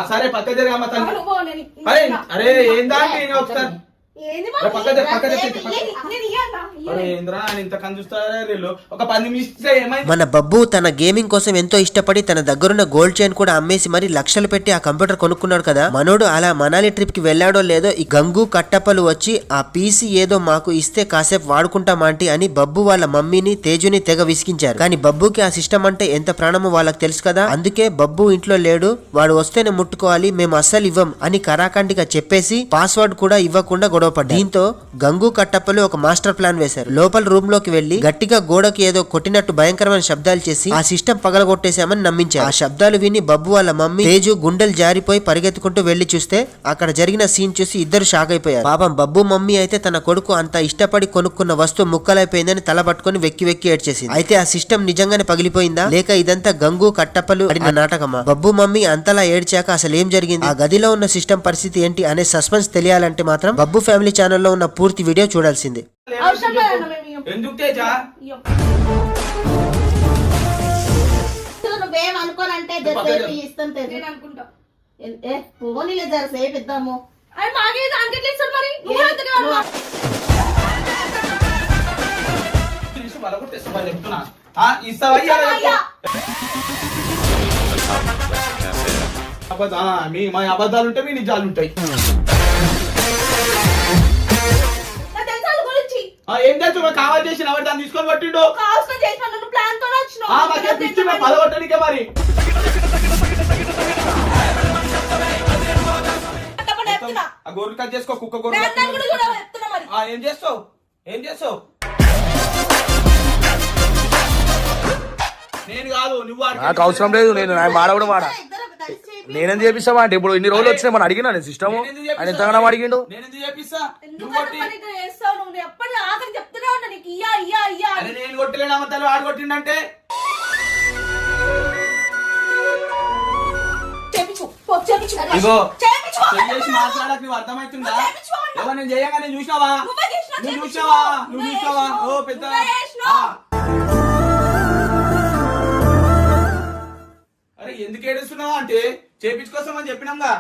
సరే పక్క జరగమ్మ తల్లి. అరే ఏందా ఒకసారి ఒక 10 నిమిషాలు. మన బబ్బు తన గేమింగ్ కోసం ఎంతో ఇష్టపడి తన దగ్గరున్న గోల్డ్ చైన్ కూడా అమ్మేసి మరి లక్షలు పెట్టి ఆ కంప్యూటర్ కొనుక్కున్నాడు కదా. మనోడు అలా మనాలి ట్రిప్ కి వెళ్ళాడో లేదో ఈ గంగు కట్టప్పలు వచ్చి ఆ పీసీ ఏదో మాకు ఇస్తే కాసేపు వాడుకుంటామాంటి అని బబ్బు వాళ్ళ మమ్మీని తేజుని తెగ విసిగించారు. కానీ బబ్బుకి ఆ సిస్టమ్ అంటే ఎంత ప్రాణమో వాళ్ళకి తెలుసు కదా. అందుకే బబ్బు ఇంట్లో లేడు, వాడు వస్తేనే ముట్టుకోవాలి, మేము అస్సలు ఇవ్వం అని కరాఖండిగా చెప్పేసి పాస్వర్డ్ కూడా ఇవ్వకుండా గొడవ పడ్డారు. దీంతో గంగు కట్టప్పలు ఒక మాస్టర్ ప్లాన్ వేశారు. లోపల రూమ్ లోకి వెళ్లి గట్టిగా గోడకి ఏదో కొట్టినట్టు భయంకరమైన శబ్దాలు చేసి ఆ సిస్టమ్ పగలగొట్టేశామని నమ్మించారు. ఆ శబ్దాలు విని బబ్బు వాళ్ళ మమ్మీ తేజు గుండెలు జారిపోయి పరిగెత్తుకుంటూ వెళ్లి చూస్తే అక్కడ జరిగిన సీన్ చూసి ఇద్దరు షాక్ అయిపోయారు. పాపం బబ్బు మమ్మీ అయితే తన కొడుకు అంత ఇష్టపడి కొనుక్కున్న వస్తువు ముక్కలైపోయిందని తల పట్టుకుని వెక్కి వెక్కి ఏడ్చేసింది. అయితే ఆ సిస్టమ్ నిజంగానే పగిలిపోయిందా లేక ఇదంతా గంగు కట్టప్పలు ఆడిన నాటకమా? బబ్బు మమ్మీ అంతలా ఏడ్చాక అసలు ఏం జరిగింది, ఆ గదిలో ఉన్న సిస్టమ్ పరిస్థితి ఏంటి అనే సస్పెన్స్ తెలియాలంటే మాత్రం బబ్బు ఫ్యామిలీ ఛానల్లో ఉన్న పూర్తి వీడియో చూడాల్సిందే. ఎందుకు తేజా నువ్వేమనుకోనంటే పోనీలే జర సేపు ఇద్దాము. చెప్తున్నా ఇస్తావయ్యా మా అబద్ధాలు ఉంటాయి, మీ నిజాలు ఉంటాయి. ఏం తెలుసు కావాలి చేసిన దాన్ని తీసుకొని పట్టిండు పదగొట్టనికే మరి. గోర్లు కట్ చేసుకో, కుక్క గోర్లు. ఏం చేస్తావు ఏం చేస్తావు? నేను కాదు నువ్వు, నాకు అవసరం లేదు. నేను వాడ కూడా వాడా, నేనేం చేపిస్తావా అంటే ఇప్పుడు ఇన్ని రోజులు వచ్చినా మనం అడిగినా నేను సిస్టమ్ ఆయన ఎంతగానో అడిగిండు. నేను కొట్టలేను అమ్మతాలు ఆడు కొట్టిండంటే ఇగో చేసి మాట్లాడక నువ్వు అర్థమవుతుందా? ఎవరు నేను చేయగా నేను చూసినావా? నువ్వు చూసావా? నువ్వు చూసావా? ఓ పెద్ద అరే ఎందుకు ఏడుస్తున్నావా అంటే చేపించుకోసం అని చెప్పినాంగా.